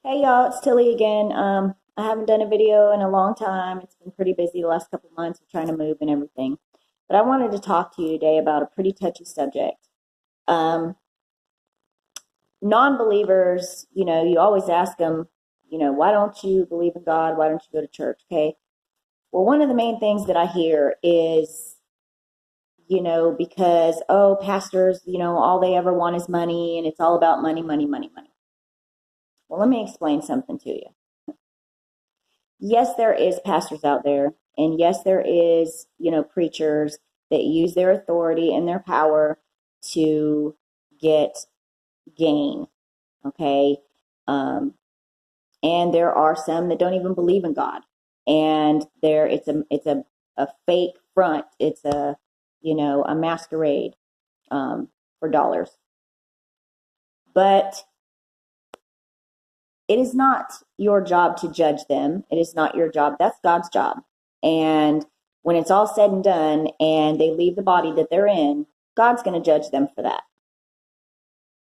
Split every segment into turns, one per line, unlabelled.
Hey y'all, it's Tilly again. I haven't done a video in a long time. It's been pretty busy the last couple of months of trying to move and everything. But I wanted to talk to you today about a pretty touchy subject. Um, Non-believers, you always ask them, why don't you believe in God? Why don't you go to church? Okay. Well, one of the main things that I hear is, because, oh, pastors, all they ever want is money and it's all about money, money, money, money. Well, let me explain something to you. Yes, there is pastors out there, and yes, there is, preachers that use their authority and their power to get gain. Okay. Um, and there are some that don't even believe in God. And it's a fake front. It's a masquerade, for dollars. But it is not your job to judge them. It is not your job. That's God's job. And when it's all said and done and they leave the body that they're in, God's going to judge them for that.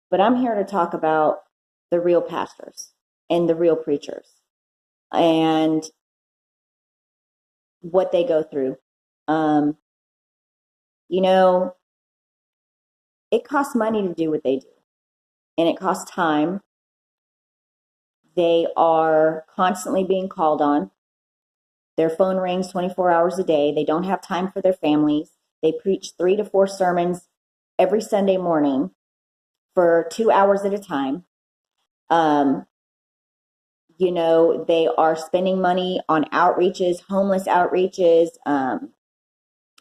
But I'm here to talk about the real pastors and the real preachers and what they go through. Um, you know, it costs money to do what they do, and it costs time. They are constantly being called on. Their phone rings 24 hours a day. They don't have time for their families. They preach 3 to 4 sermons every Sunday morning for 2 hours at a time. Um, they are spending money on outreaches, homeless outreaches,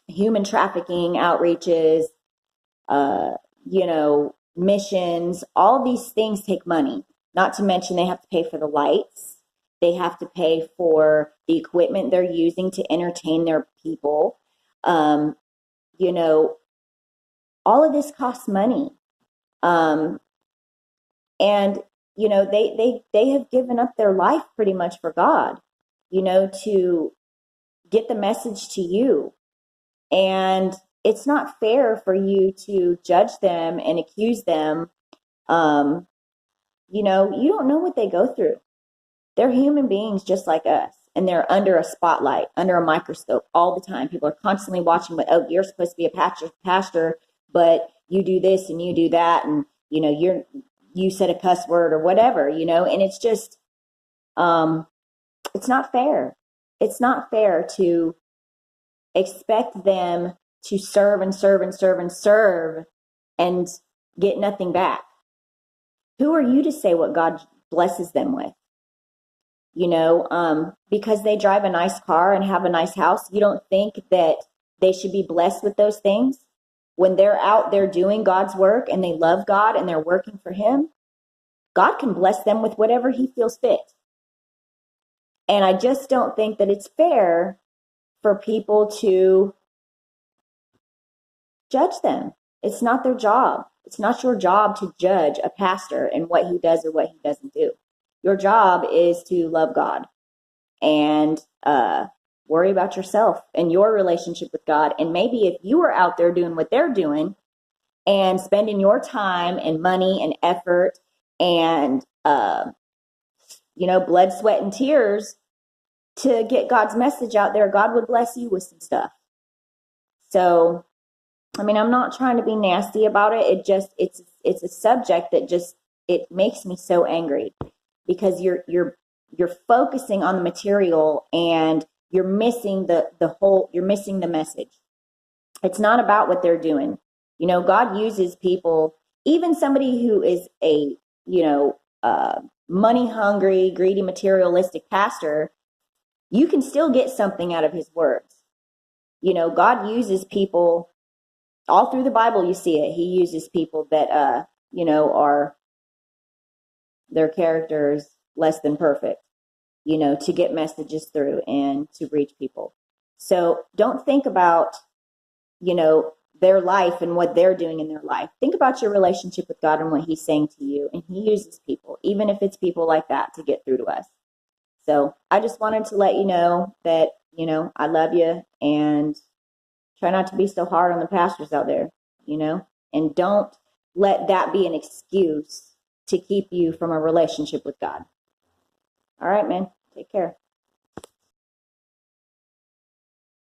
human trafficking outreaches, uh, missions. All these things take money. Not to mention they have to pay for the lights. They have to pay for the equipment they're using to entertain their people. Um, you know, all of this costs money. Um, and, they have given up their life pretty much for God, to get the message to you. And it's not fair for you to judge them and accuse them. You don't know what they go through. They're human beings just like us, and they're under a spotlight, under a microscope all the time. People are constantly watching, but oh, you're supposed to be a pastor, but you do this and you do that, and you said a cuss word or whatever, and it's just it's not fair. It's not fair to expect them to serve and serve and serve and serve and get nothing back. Who are you to say what God blesses them with? Because they drive a nice car and have a nice house, you don't think that they should be blessed with those things? When they're out there doing God's work and they love God and they're working for Him, God can bless them with whatever He feels fit. And I just don't think that it's fair for people to judge them. It's not their job. It's not your job to judge a pastor and what he does or what he doesn't do. Your job is to love God and worry about yourself and your relationship with God. And maybe if you are out there doing what they're doing and spending your time and money and effort and, blood, sweat, and tears to get God's message out there, God would bless you with some stuff. So, I mean, I'm not trying to be nasty about it. It's a subject that it makes me so angry because you're focusing on the material and you're missing you're missing the message. It's not about what they're doing. God uses people, even somebody who is a, money hungry, greedy, materialistic pastor. You can still get something out of his words. God uses people all through the Bible. You see it. He uses people that, are their characters less than perfect, to get messages through and to reach people. So don't think about, their life and what they're doing in their life. Think about your relationship with God and what He's saying to you. And He uses people, even if it's people like that, to get through to us. So I just wanted to let you know that, I love you, and try not to be so hard on the pastors out there, and don't let that be an excuse to keep you from a relationship with God. All right, man. Take care.